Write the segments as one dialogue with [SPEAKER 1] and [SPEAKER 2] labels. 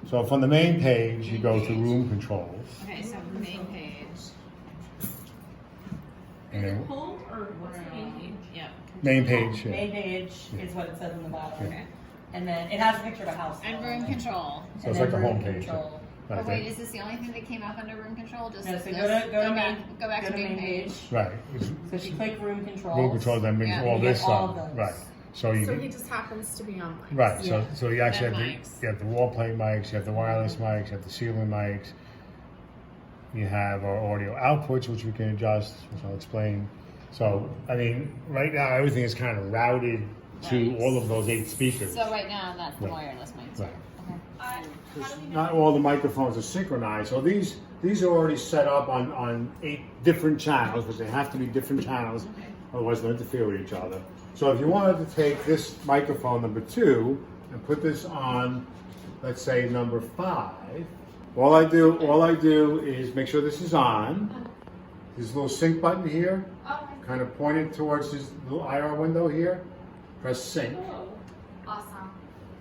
[SPEAKER 1] So from the main page, you go to room controls.
[SPEAKER 2] Okay, so main page.
[SPEAKER 1] And then
[SPEAKER 3] Home or what's the main page?
[SPEAKER 2] Yep.
[SPEAKER 1] main page. Yeah.
[SPEAKER 4] Main page is what it says in the bottom.
[SPEAKER 2] Okay.
[SPEAKER 4] And then it has a picture of a house.
[SPEAKER 2] And room control.
[SPEAKER 1] So it's like the home page.
[SPEAKER 4] Control.
[SPEAKER 1] Right,
[SPEAKER 2] Oh wait, is this the only thing that came up under room control? Just
[SPEAKER 4] No, so
[SPEAKER 2] this?
[SPEAKER 4] go
[SPEAKER 2] back to main page.
[SPEAKER 1] Right.
[SPEAKER 4] So if you click room controls.
[SPEAKER 1] Room control then brings
[SPEAKER 2] Yeah.
[SPEAKER 1] all
[SPEAKER 4] You get
[SPEAKER 1] this
[SPEAKER 4] all
[SPEAKER 1] up.
[SPEAKER 4] of those.
[SPEAKER 1] Right. So you
[SPEAKER 3] So he just happens to be on mics.
[SPEAKER 1] right.
[SPEAKER 4] Yeah.
[SPEAKER 1] So you actually
[SPEAKER 2] And
[SPEAKER 1] have
[SPEAKER 2] mics.
[SPEAKER 1] you have the wall plate mics, you have the wireless mics, you have the ceiling mics. You have our audio outputs, which we can adjust, which I'll explain. So I mean, right now everything is kind of routed to
[SPEAKER 2] Right.
[SPEAKER 1] all of those 8 speakers.
[SPEAKER 2] So right now that's the
[SPEAKER 1] Right.
[SPEAKER 2] wireless mics.
[SPEAKER 1] Right.
[SPEAKER 2] Okay.
[SPEAKER 1] Not all the microphones are synchronized, so these are already set up on 8 different channels, but they have to be different channels, otherwise they'll interfere with each other. So if you wanted to take this microphone number 2 and put this on, let's say number 5, all I do is make sure this is on. There's a little sync button here, kind of pointed towards this little IR window here. Press sync.
[SPEAKER 3] Awesome.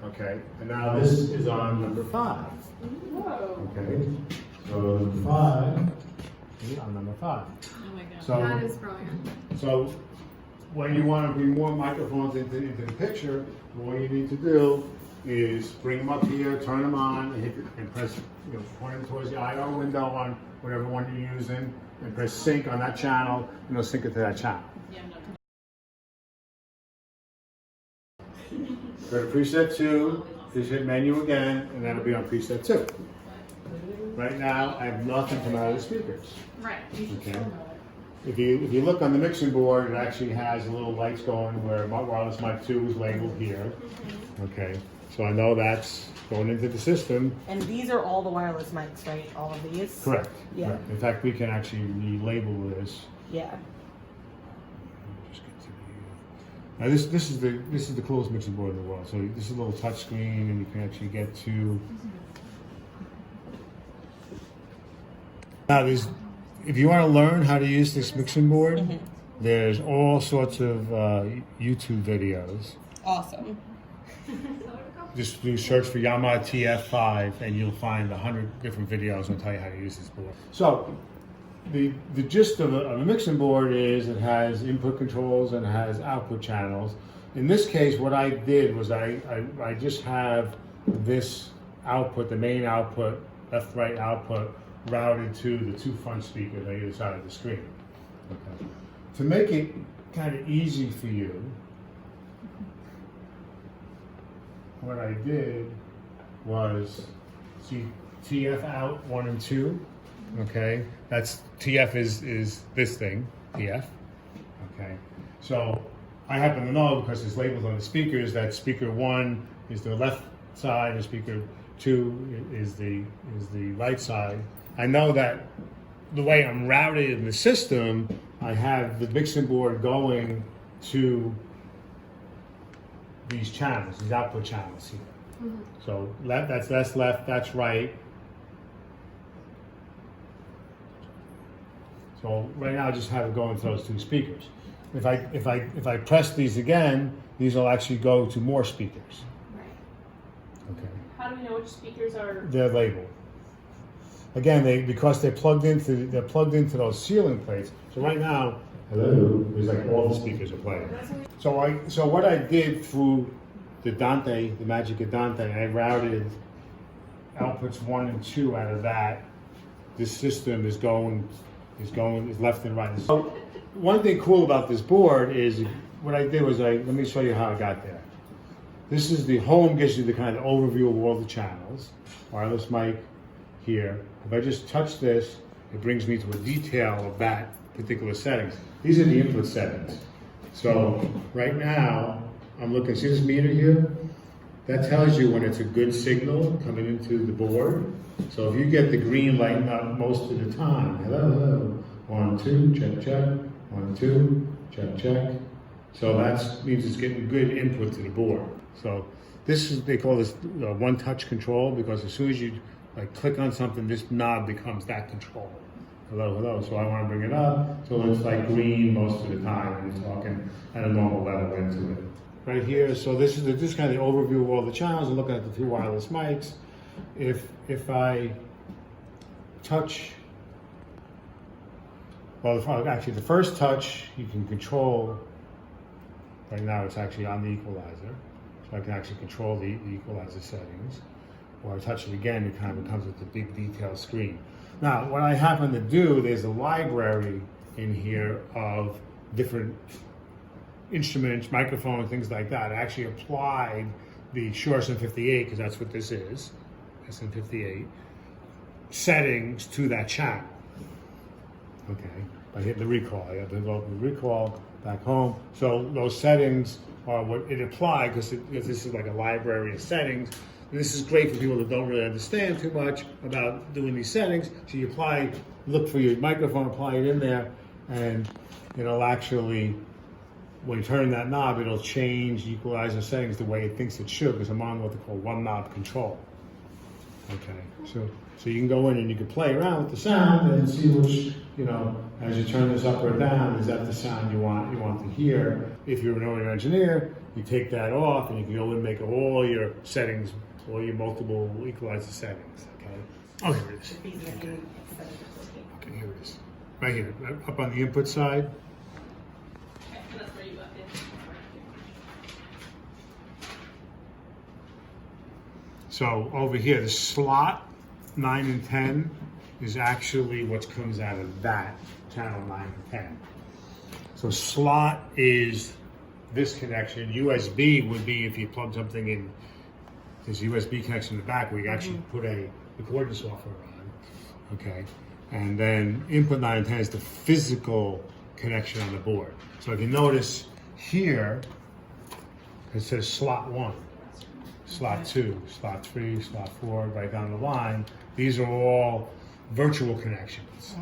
[SPEAKER 1] Okay, and now this is on number 5.
[SPEAKER 3] Whoa.
[SPEAKER 1] Okay, so number 5 is on number 5.
[SPEAKER 2] Oh my god.
[SPEAKER 3] That
[SPEAKER 1] So,
[SPEAKER 3] is brilliant.
[SPEAKER 1] so when you want to bring more microphones into the picture, all you need to do is bring them up here, turn them on, and, and press, point them towards the IR window on whatever one you're using, and press sync on that channel, and it'll sync it to that channel.
[SPEAKER 2] Yeah, no.
[SPEAKER 1] Go to preset 2, just hit menu again, and that'll be on preset 2. Right now, I have nothing coming out of the speakers.
[SPEAKER 3] Right.
[SPEAKER 1] Okay. If you look on the mixing board, it actually has a little lights going where wireless mic 2 is labeled here. Okay, so I know that's going into the system.
[SPEAKER 4] And these are all the wireless mics, right? All of these?
[SPEAKER 1] Correct.
[SPEAKER 4] Yeah.
[SPEAKER 1] Correct. In fact, we can actually relabel this.
[SPEAKER 4] Yeah.
[SPEAKER 1] Just get to the, now this is the coolest mixing board in the world. So this is a little touch screen, and you can actually get to. Now if you want to learn how to use this mixing board, there's all sorts of YouTube videos.
[SPEAKER 4] Awesome.
[SPEAKER 1] Just do search for Yamaha TF5 and you'll find 100 different videos that tell you how to use this board. So the gist of a mixing board is it has input controls and it has output channels. In this case, what I did was I just have this output, the main output, left-right output, routed to the 2 front speakers on either side of the screen. Okay. To make it kind of easy for you, what I did was, see TF out 1 and 2, okay? That's, TF is this thing, TF, okay? So I happen to know, because it's labeled on the speakers, that speaker 1 is the left side and speaker 2 is the right side. I know that the way I'm routed in the system, I have the mixing board going to these channels, these output channels here. So that's left, that's right. So right now I just have it going to those 2 speakers. If I press these again, these will actually go to more speakers.
[SPEAKER 3] Right.
[SPEAKER 1] Okay.
[SPEAKER 3] How do we know which speakers are?
[SPEAKER 1] They're labeled. Again, because they're plugged into those ceiling plates. So right now, hello, there's like all the speakers are playing. So what I did through the Dante, the Magic of Dante, I routed outputs 1 and 2 out of that. This system is left and right. So one thing cool about this board is what I did was let me show you how I got there. This is the home, gives you the kind of overview of all the channels. Wireless mic here. If I just touch this, it brings me to a detail of that particular settings. These are the input settings. So right now, I'm looking, see this meter here? That tells you when it's a good signal coming into the board. So if you get the green lighting up most of the time, hello, 1, 2, check, check, 1, 2, check, check. So that means it's getting good input to the board. So this is, they call this one-touch control, because as soon as you click on something, this knob becomes that control. Hello, hello. So I want to bring it up so it's like green most of the time, and you're talking at a normal level into it. Right here, so this is kind of the overview of all the channels. I'm looking at the 2 wireless mics. if I touch, well, actually the first touch you can control. Right now it's actually on the equalizer, so I can actually control the equalizer settings. Or I touch it again, it kind of comes with the big detail screen. Now, what I happen to do, there's a library in here of different instruments, microphones, things like that. I actually applied the Shure SM58, because that's what this is, SM58, settings to that channel. Okay, I hit the recall. I have to go to the recall back home. So those settings are what it applied, because this is like a library of settings. And this is great for people that don't really understand too much about doing these settings. So you apply, look for your microphone, apply it in there, and it'll actually, when you turn that knob, it'll change the equalizer settings the way it thinks it should, because I'm on what they call one knob control. Okay, so you can go in and you can play around with the sound and see which, as you turn this up or down, is that the sound you want to hear. If you're an audio engineer, you take that off and you can go in and make all your settings, all your multiple equalizer settings. Okay. Oh, here it is. Okay, here it is. Right here, up on the input side.
[SPEAKER 3] Okay, and that's where you left it.
[SPEAKER 1] So over here, the slot 9 and 10 is actually what comes out of that channel 9 and 10. So slot is this connection. USB would be if you plug something in. There's a USB connection in the back where you actually put a recording software on. Okay. And then input 9 and 10 is the physical connection on the board. So if you notice here, it says slot 1, slot 2, slot 3, slot 4, right down the line. These are all virtual connections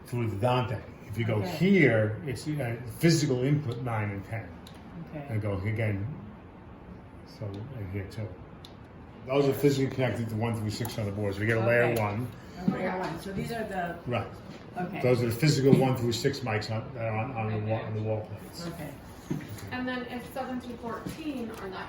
[SPEAKER 1] through the Dante. If you go here, it's physical input 9 and 10.
[SPEAKER 4] Okay.
[SPEAKER 1] And go again, so in here too. Those are physically connected to 1 through 6 on the boards. We get a layer 1.
[SPEAKER 4] Layer 1. So these are the.
[SPEAKER 1] Right.
[SPEAKER 4] Okay.
[SPEAKER 1] Those are the physical 1 through 6 mics that are on the wall plates.
[SPEAKER 4] Okay.
[SPEAKER 3] And then if 7 through 14 are not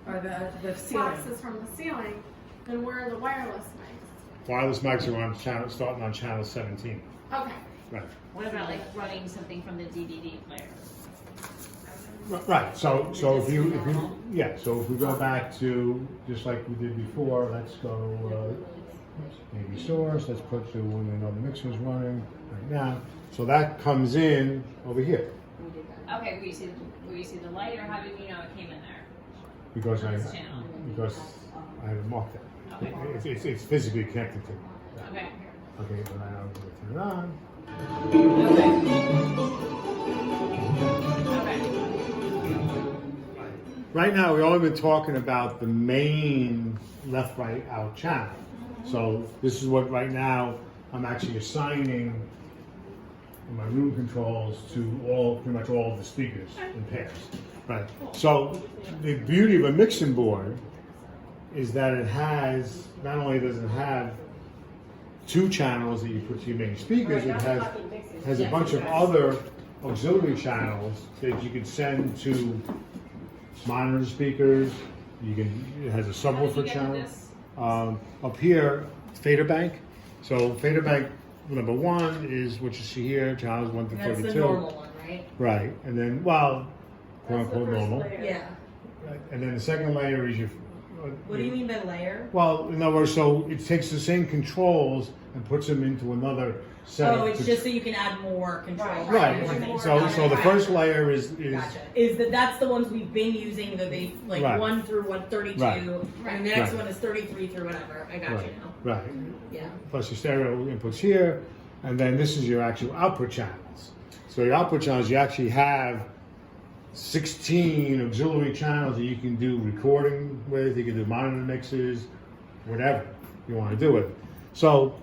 [SPEAKER 4] Or the ceiling.
[SPEAKER 3] boxes from the ceiling, then where are the wireless mics?
[SPEAKER 1] Wireless mics are on channel, starting on channel 17.
[SPEAKER 3] Okay.
[SPEAKER 1] Right.
[SPEAKER 2] What about like running something from the DVD player?
[SPEAKER 1] Right. So if we go back to just like we did before, let's go maybe source. Let's put the when we know the mixer's running right now. So that comes in over here
[SPEAKER 2] Okay, will you see the light, or how did you know it came in there?
[SPEAKER 1] because
[SPEAKER 2] This channel.
[SPEAKER 1] I have it marked it.
[SPEAKER 2] Okay.
[SPEAKER 1] It's physically connected to it.
[SPEAKER 2] Okay.
[SPEAKER 1] Okay, but now I'm going to turn it on.
[SPEAKER 2] Okay.
[SPEAKER 1] Right now, we've only been talking about the main left, right, out channel. So this is what right now I'm actually assigning my room controls to pretty much all of the speakers in pairs. Right. So the beauty of a mixing board is that it has, not only does it have 2 channels that you put to your main speakers, it has a bunch of other auxiliary channels that you can send to monitor speakers. It has a subwoofer channel. Up here, fader bank. So fader bank number 1 is what you see here, channels 1 through 32.
[SPEAKER 4] That's the normal one, right?
[SPEAKER 1] Right, and then quote unquote normal.
[SPEAKER 4] Yeah.
[SPEAKER 1] Right. And then the second layer is your.
[SPEAKER 4] What do you mean by layer?
[SPEAKER 1] Well, in other words, so it takes the same controls and puts them into another set.
[SPEAKER 4] Oh, it's just so you can add more control.
[SPEAKER 1] Right. So the first layer is
[SPEAKER 4] Gotcha. That's the ones we've been using, the like
[SPEAKER 1] Right.
[SPEAKER 4] 1 through 132,
[SPEAKER 1] Right.
[SPEAKER 4] and the next
[SPEAKER 1] Right.
[SPEAKER 4] one is 33 through whatever. I got
[SPEAKER 1] right,
[SPEAKER 4] you now.
[SPEAKER 1] right.
[SPEAKER 4] Yeah.
[SPEAKER 1] Plus your stereo inputs here, and then this is your actual output channels. So your output channels, you actually have 16 auxiliary channels that you can do recording with. You can do monitor mixes, whatever you want to do with it. So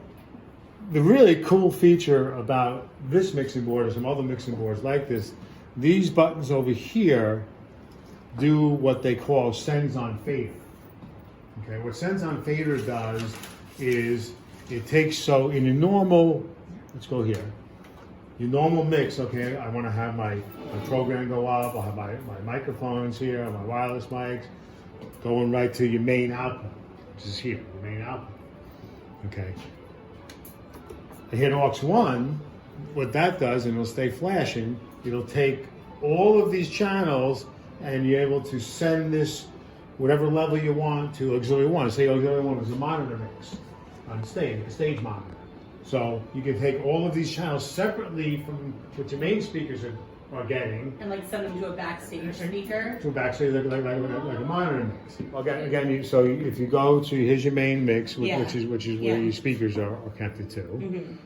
[SPEAKER 1] the really cool feature about this mixing board and some other mixing boards like this, these buttons over here do what they call sends on fader. Okay, what sends on fader does is it takes, so in a normal, let's go here, your normal mix, okay, I want to have my program go up, I'll have my microphones here, my wireless mics, going right to your main output. which is here, the main output. Okay. I hit aux 1, what that does, and it'll stay flashing, it'll take all of these channels and you're able to send this whatever level you want to auxiliary 1. Say auxiliary 1 is a monitor mix on stage, a stage monitor. So you can take all of these channels separately from what your main speakers are getting.
[SPEAKER 4] And like send them to a backstage speaker.
[SPEAKER 1] To a backstage like a monitor mix. Again, so if you go to here's your main mix, which is where your speakers are connected to.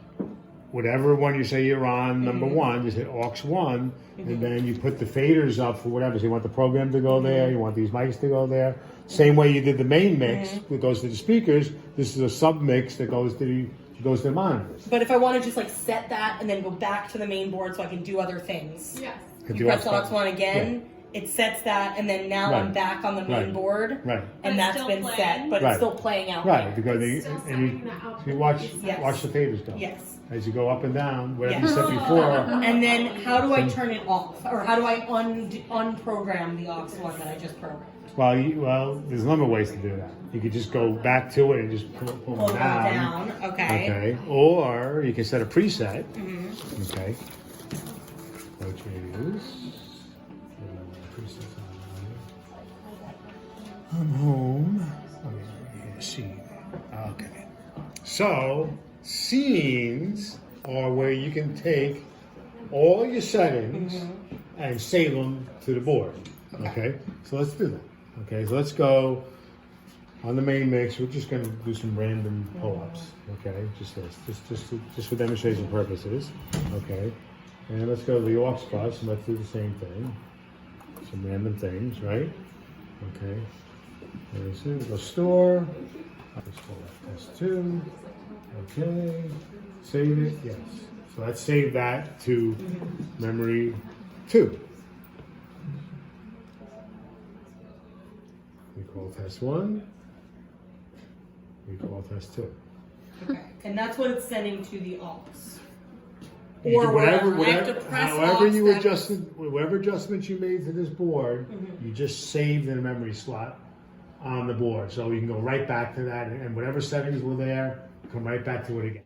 [SPEAKER 1] Whatever one you say you're on, number one, just hit aux 1, and then you put the faders up for whatever. So you want the program to go there, you want these mics to go there. Same way you did the main mix that goes to the speakers. This is a sub mix that goes to the monitors.
[SPEAKER 4] But if I want to just like set that and then go back to the main board so I can do other things.
[SPEAKER 3] Yes.
[SPEAKER 4] You press aux 1 again, it sets that, and then now I'm back on the main board.
[SPEAKER 1] Right.
[SPEAKER 4] And
[SPEAKER 2] But
[SPEAKER 4] that's
[SPEAKER 2] still
[SPEAKER 4] been
[SPEAKER 2] playing.
[SPEAKER 4] set, but
[SPEAKER 1] Right.
[SPEAKER 4] it's still playing out.
[SPEAKER 1] Right,
[SPEAKER 4] there.
[SPEAKER 1] because
[SPEAKER 3] Still sending the output.
[SPEAKER 1] you watch
[SPEAKER 4] Yes.
[SPEAKER 1] watch the faders go.
[SPEAKER 4] Yes.
[SPEAKER 1] As you go up and down, whatever
[SPEAKER 4] Yes.
[SPEAKER 1] you said before.
[SPEAKER 4] And then how do I turn it off? Or how do I unprogram the aux 1 that I just programmed?
[SPEAKER 1] Well, there's a number of ways to do that. You could just go back to it and just pull
[SPEAKER 4] Pull
[SPEAKER 1] them
[SPEAKER 4] it
[SPEAKER 1] down.
[SPEAKER 4] down. Okay.
[SPEAKER 1] Okay. Or you can set a preset. Okay. Which is presets on. I'm home. Scene. Okay. So scenes are where you can take all your settings and save them to the board. Okay. So let's do that. Okay. So let's go on the main mix. We're just going to do some random pull-ups. Okay. Just for demonstration purposes. Okay. And let's go to the aux bus and let's do the same thing. Some random things, right? Okay. There's it. Go store. Let's go test 2. Okay. Save it. Yes. So let's save that to memory 2. We call test 1. We call test 2.
[SPEAKER 4] Okay. And that's what it's sending to the aux.
[SPEAKER 1] You
[SPEAKER 4] Or
[SPEAKER 1] do
[SPEAKER 4] whatever. I have to press
[SPEAKER 1] however
[SPEAKER 4] aux
[SPEAKER 1] you
[SPEAKER 4] that-
[SPEAKER 1] adjusted, whatever adjustments you made to this board, you just saved in a memory slot on the board. So you can go right back to that, and whatever settings were there, come right back to it again.